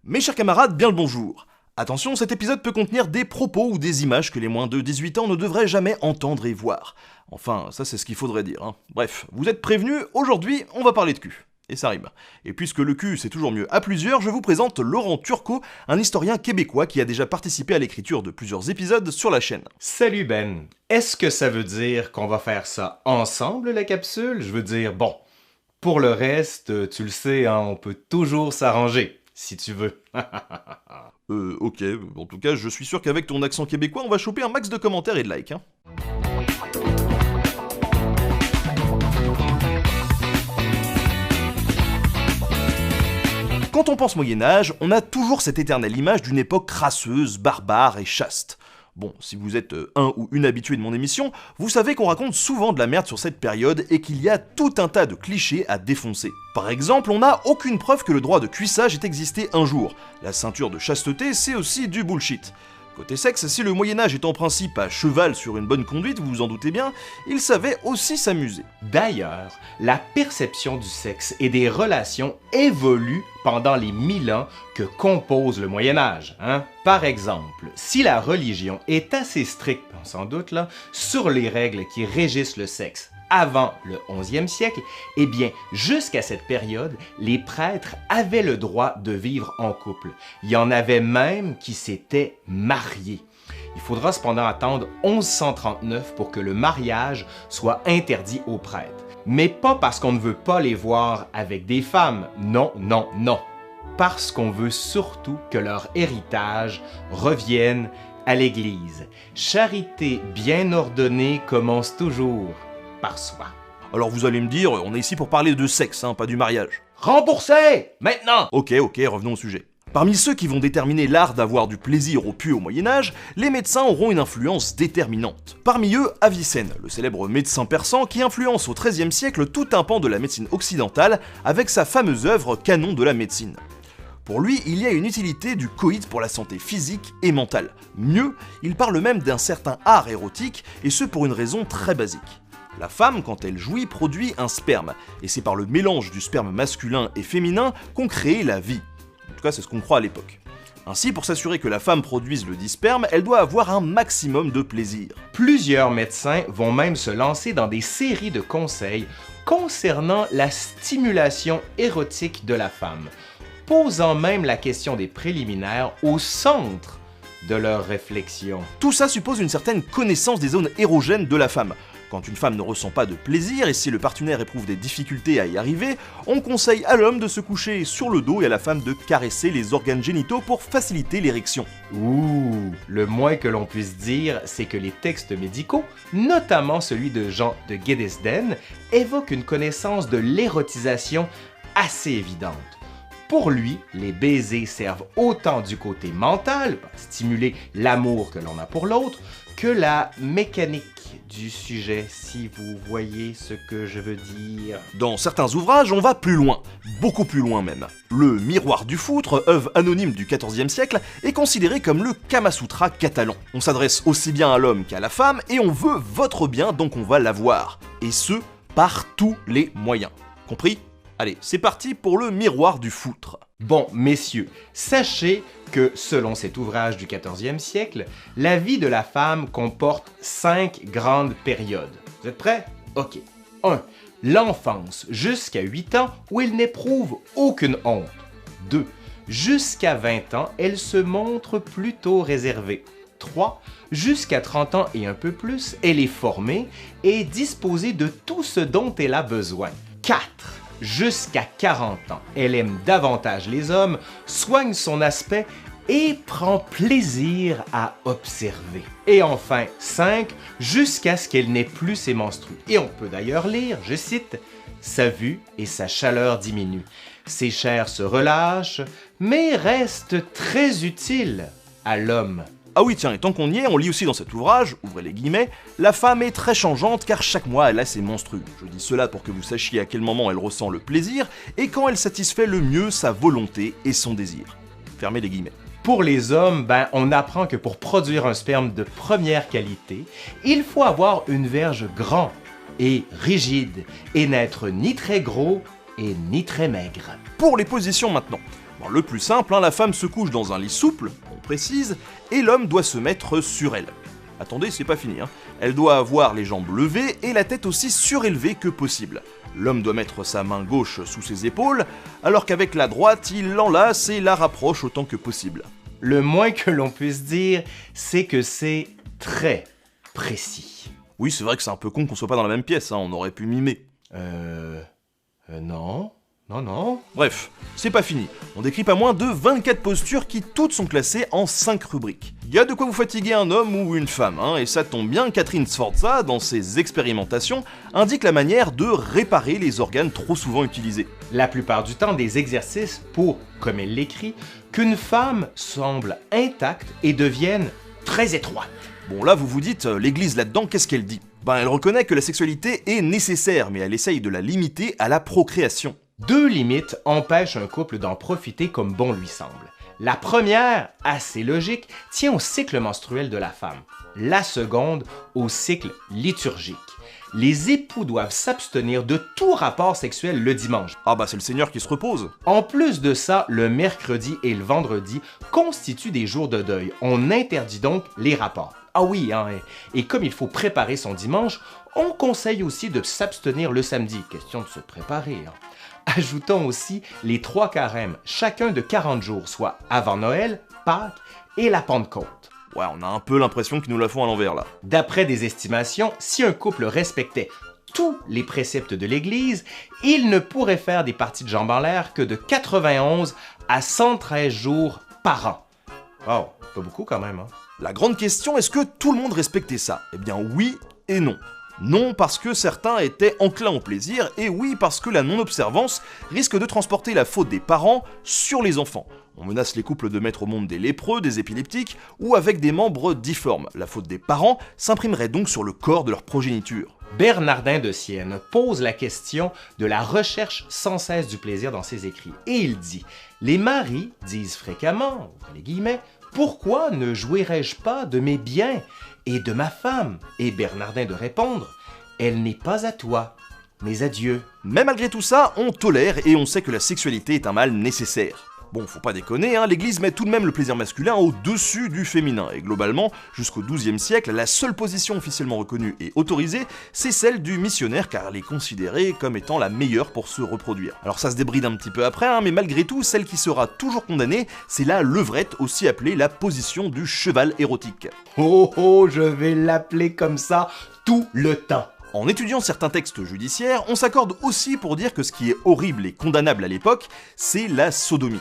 Mes chers camarades, bien le bonjour. Attention, cet épisode peut contenir des propos ou des images que les moins de 18 ans ne devraient jamais entendre et voir. Enfin, ça c'est ce qu'il faudrait dire, hein. Bref, vous êtes prévenus, aujourd'hui on va parler de cul. Et ça rime. Et puisque le cul c'est toujours mieux à plusieurs, je vous présente Laurent Turcot, un historien québécois qui a déjà participé à l'écriture de plusieurs épisodes sur la chaîne. Salut Ben, est-ce que ça veut dire qu'on va faire ça ensemble la capsule? Je veux dire, bon, pour le reste, tu le sais, hein, on peut toujours s'arranger, si tu veux. Ok, en tout cas je suis sûr qu'avec ton accent québécois on va choper un max de commentaires et de likes, hein. Quand on pense Moyen-Âge, on a toujours cette éternelle image d'une époque crasseuse, barbare et chaste. Bon, si vous êtes un ou une habitué de mon émission, vous savez qu'on raconte souvent de la merde sur cette période et qu'il y a tout un tas de clichés à défoncer. Par exemple, on n'a aucune preuve que le droit de cuissage ait existé un jour. La ceinture de chasteté, c'est aussi du bullshit. Côté sexe, si le Moyen-Âge est en principe à cheval sur une bonne conduite, vous vous en doutez bien, il savait aussi s'amuser. D'ailleurs, la perception du sexe et des relations évolue pendant les 1000 ans que compose le Moyen-Âge, hein? Par exemple, si la religion est assez stricte, on s'en doute là, sur les règles qui régissent le sexe avant le 11e siècle, eh bien, jusqu'à cette période, les prêtres avaient le droit de vivre en couple. Il y en avait même qui s'étaient mariés. Il faudra cependant attendre 1139 pour que le mariage soit interdit aux prêtres. Mais pas parce qu'on ne veut pas les voir avec des femmes, non, non, non. Parce qu'on veut surtout que leur héritage revienne à l'Église. Charité bien ordonnée commence toujours par soi. Alors vous allez me dire, on est ici pour parler de sexe, hein, pas du mariage. Remboursez! Maintenant! Ok, revenons au sujet. Parmi ceux qui vont déterminer l'art d'avoir du plaisir au pu au Moyen-Âge, les médecins auront une influence déterminante. Parmi eux, Avicenne, le célèbre médecin persan qui influence au XIIIe siècle tout un pan de la médecine occidentale avec sa fameuse œuvre Canon de la médecine. Pour lui, il y a une utilité du coït pour la santé physique et mentale. Mieux, il parle même d'un certain art érotique, et ce pour une raison très basique. La femme, quand elle jouit, produit un sperme, et c'est par le mélange du sperme masculin et féminin qu'on crée la vie. En tout cas, c'est ce qu'on croit à l'époque. Ainsi, pour s'assurer que la femme produise le dit sperme, elle doit avoir un maximum de plaisir. Plusieurs médecins vont même se lancer dans des séries de conseils concernant la stimulation érotique de la femme, posant même la question des préliminaires au centre de leurs réflexions. Tout ça suppose une certaine connaissance des zones érogènes de la femme. Quand une femme ne ressent pas de plaisir et si le partenaire éprouve des difficultés à y arriver, on conseille à l'homme de se coucher sur le dos et à la femme de caresser les organes génitaux pour faciliter l'érection. Ouh, le moins que l'on puisse dire, c'est que les textes médicaux, notamment celui de Jean de Guedesden, évoquent une connaissance de l'érotisation assez évidente. Pour lui, les baisers servent autant du côté mental, stimuler l'amour que l'on a pour l'autre, que la mécanique du sujet, si vous voyez ce que je veux dire. Dans certains ouvrages, on va plus loin, beaucoup plus loin même. Le Miroir du Foutre, œuvre anonyme du XIVe siècle, est considéré comme le Kamasutra catalan. On s'adresse aussi bien à l'homme qu'à la femme, et on veut votre bien, donc on va l'avoir. Et ce, par tous les moyens. Compris ? Allez, c'est parti pour le Miroir du Foutre. Bon, messieurs, sachez que, selon cet ouvrage du XIVe siècle, la vie de la femme comporte 5 grandes périodes. Vous êtes prêts? Ok. 1. L'enfance, jusqu'à 8 ans, où elle n'éprouve aucune honte. 2. Jusqu'à 20 ans, elle se montre plutôt réservée. 3. Jusqu'à 30 ans et un peu plus, elle est formée et disposée de tout ce dont elle a besoin. 4. Jusqu'à 40 ans, elle aime davantage les hommes, soigne son aspect et prend plaisir à observer. Et enfin, 5, jusqu'à ce qu'elle n'ait plus ses menstrues. Et on peut d'ailleurs lire, je cite, « Sa vue et sa chaleur diminuent. Ses chairs se relâchent, mais restent très utiles à l'homme. » Ah oui, tiens, et tant qu'on y est, on lit aussi dans cet ouvrage, ouvrez les guillemets, la femme est très changeante car chaque mois elle a ses menstrues. Je dis cela pour que vous sachiez à quel moment elle ressent le plaisir et quand elle satisfait le mieux sa volonté et son désir. Fermez les guillemets. Pour les hommes, on apprend que pour produire un sperme de première qualité, il faut avoir une verge grande et rigide et n'être ni très gros et ni très maigre. Pour les positions maintenant. Bon, le plus simple, la femme se couche dans un lit souple, on précise, et l'homme doit se mettre sur elle. Attendez, c'est pas fini, Elle doit avoir les jambes levées et la tête aussi surélevée que possible. L'homme doit mettre sa main gauche sous ses épaules, alors qu'avec la droite, il l'enlace et la rapproche autant que possible. Le moins que l'on puisse dire, c'est que c'est très précis. Oui, c'est vrai que c'est un peu con qu'on soit pas dans la même pièce, on aurait pu mimer. Non. Non. Bref, c'est pas fini. On décrit pas moins de 24 postures qui toutes sont classées en 5 rubriques. Il y a de quoi vous fatiguer un homme ou une femme, et ça tombe bien, Catherine Sforza, dans ses expérimentations, indique la manière de réparer les organes trop souvent utilisés. La plupart du temps, des exercices pour, comme elle l'écrit, qu'une femme semble intacte et devienne très étroite. Bon là vous vous dites, l'église là-dedans, qu'est-ce qu'elle dit ? Elle reconnaît que la sexualité est nécessaire, mais elle essaye de la limiter à la procréation. 2 limites empêchent un couple d'en profiter comme bon lui semble. La première, assez logique, tient au cycle menstruel de la femme. La seconde, au cycle liturgique. Les époux doivent s'abstenir de tout rapport sexuel le dimanche. C'est le Seigneur qui se repose. En plus de ça, le mercredi et le vendredi constituent des jours de deuil. On interdit donc les rapports. Ah oui, et comme il faut préparer son dimanche, on conseille aussi de s'abstenir le samedi. Question de se préparer. Ajoutons aussi les 3 carèmes, chacun de 40 jours, soit avant Noël, Pâques et la Pentecôte. Ouais, on a un peu l'impression qu'ils nous la font à l'envers là. D'après des estimations, si un couple respectait tous les préceptes de l'Église, il ne pourrait faire des parties de jambes en l'air que de 91 à 113 jours par an. Wow, pas beaucoup quand même, La grande question, est-ce que tout le monde respectait ça ? Eh bien oui et non. Non parce que certains étaient enclins au plaisir, et oui parce que la non-observance risque de transporter la faute des parents sur les enfants. On menace les couples de mettre au monde des lépreux, des épileptiques, ou avec des membres difformes. La faute des parents s'imprimerait donc sur le corps de leur progéniture. Bernardin de Sienne pose la question de la recherche sans cesse du plaisir dans ses écrits, et il dit « Les maris disent fréquemment, ouvrez les guillemets, « Pourquoi ne jouirais-je pas de mes biens et de ma femme ?» Et Bernardin de répondre « Elle n'est pas à toi, mais à Dieu. » Mais malgré tout ça, on tolère et on sait que la sexualité est un mal nécessaire. Bon, faut pas déconner, l'Église met tout de même le plaisir masculin au-dessus du féminin, et globalement, jusqu'au XIIe siècle, la seule position officiellement reconnue et autorisée, c'est celle du missionnaire, car elle est considérée comme étant la meilleure pour se reproduire. Alors ça se débride un petit peu après, mais malgré tout, celle qui sera toujours condamnée, c'est la levrette, aussi appelée la position du cheval érotique. Oh, je vais l'appeler comme ça tout le temps. En étudiant certains textes judiciaires, on s'accorde aussi pour dire que ce qui est horrible et condamnable à l'époque, c'est la sodomie.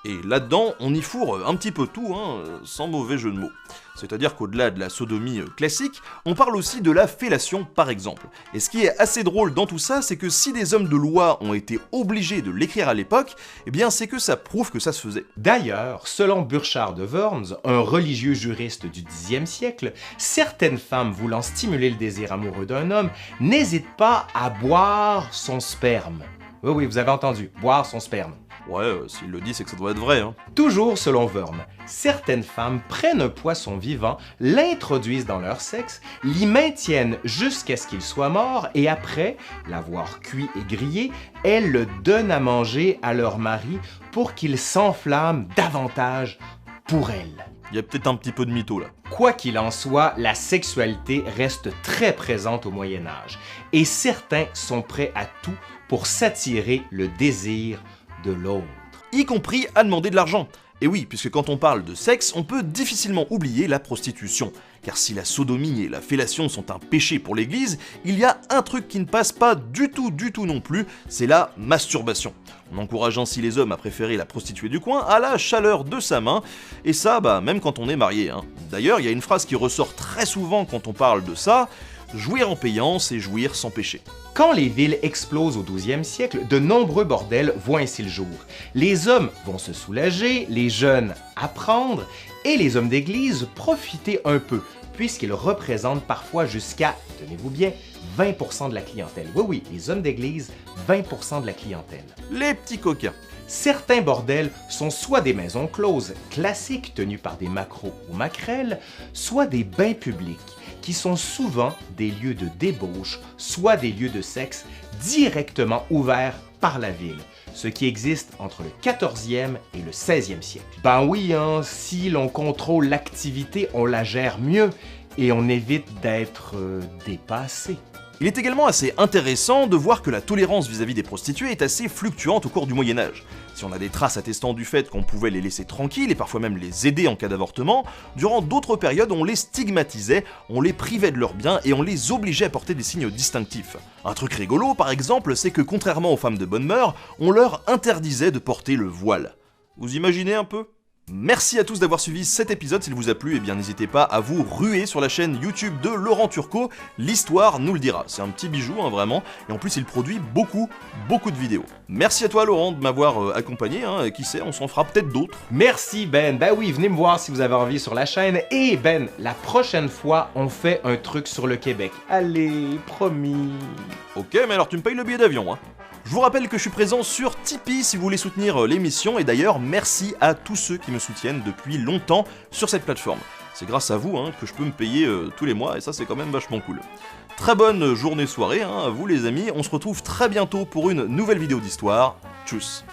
Et là-dedans, on y fourre un petit peu tout, sans mauvais jeu de mots. C'est-à-dire qu'au-delà de la sodomie classique, on parle aussi de la fellation par exemple. Et ce qui est assez drôle dans tout ça, c'est que si des hommes de loi ont été obligés de l'écrire à l'époque, eh bien c'est que ça prouve que ça se faisait. D'ailleurs, selon Burchard de Worms, un religieux juriste du Xe siècle, certaines femmes voulant stimuler le désir amoureux d'un homme n'hésitent pas à boire son sperme. Oui, vous avez entendu, boire son sperme. Ouais, s'il le dit, c'est que ça doit être vrai. Toujours selon Worm, certaines femmes prennent un poisson vivant, l'introduisent dans leur sexe, l'y maintiennent jusqu'à ce qu'il soit mort et après l'avoir cuit et grillé, elles le donnent à manger à leur mari pour qu'il s'enflamme davantage pour elles. Il y a peut-être un petit peu de mytho là. Quoi qu'il en soit, la sexualité reste très présente au Moyen Âge et certains sont prêts à tout pour s'attirer le désir de l'autre. Y compris à demander de l'argent. Et oui, puisque quand on parle de sexe, on peut difficilement oublier la prostitution. Car si la sodomie et la fellation sont un péché pour l'Église, il y a un truc qui ne passe pas du tout non plus, c'est la masturbation. On encourage ainsi les hommes à préférer la prostituée du coin à la chaleur de sa main, et ça, même quand on est marié. D'ailleurs, il y a une phrase qui ressort très souvent quand on parle de ça, « Jouir en payant, c'est jouir sans péché ». Quand les villes explosent au XIIe siècle, de nombreux bordels voient ainsi le jour. Les hommes vont se soulager, les jeunes apprendre, et les hommes d'église profiter un peu, puisqu'ils représentent parfois jusqu'à, tenez-vous bien, 20% de la clientèle. Oui, les hommes d'église, 20% de la clientèle. Les petits coquins. Certains bordels sont soit des maisons closes classiques tenues par des macros ou maquerelles, soit des bains publics, qui sont souvent des lieux de débauche, soit des lieux de sexe directement ouverts par la ville. ce qui existe entre le 14e et le 16e siècle. Ben oui, hein, si l'on contrôle l'activité, on la gère mieux et on évite d'être dépassé. Il est également assez intéressant de voir que la tolérance vis-à-vis des prostituées est assez fluctuante au cours du Moyen-Âge. Si on a des traces attestant du fait qu'on pouvait les laisser tranquilles et parfois même les aider en cas d'avortement, durant d'autres périodes on les stigmatisait, on les privait de leurs biens et on les obligeait à porter des signes distinctifs. Un truc rigolo par exemple, c'est que contrairement aux femmes de bonne mœurs, on leur interdisait de porter le voile. Vous imaginez un peu ? Merci à tous d'avoir suivi cet épisode, s'il vous a plu, eh bien n'hésitez pas à vous ruer sur la chaîne YouTube de Laurent Turcot, l'histoire nous le dira. C'est un petit bijou, hein, vraiment, et en plus il produit beaucoup de vidéos. Merci à toi Laurent de m'avoir accompagné, hein, qui sait, on s'en fera peut-être d'autres. Merci Ben, ben oui, venez me voir si vous avez envie sur la chaîne, et Ben, la prochaine fois, on fait un truc sur le Québec. Allez, promis. Ok, mais alors tu me payes le billet d'avion, hein. Je vous rappelle que je suis présent sur Tipeee si vous voulez soutenir l'émission, et d'ailleurs merci à tous ceux qui me soutiennent depuis longtemps sur cette plateforme. C'est grâce à vous hein, que je peux me payer tous les mois, et ça c'est quand même vachement cool. Très bonne journée-soirée hein, à vous les amis, on se retrouve très bientôt pour une nouvelle vidéo d'histoire. Tchuss.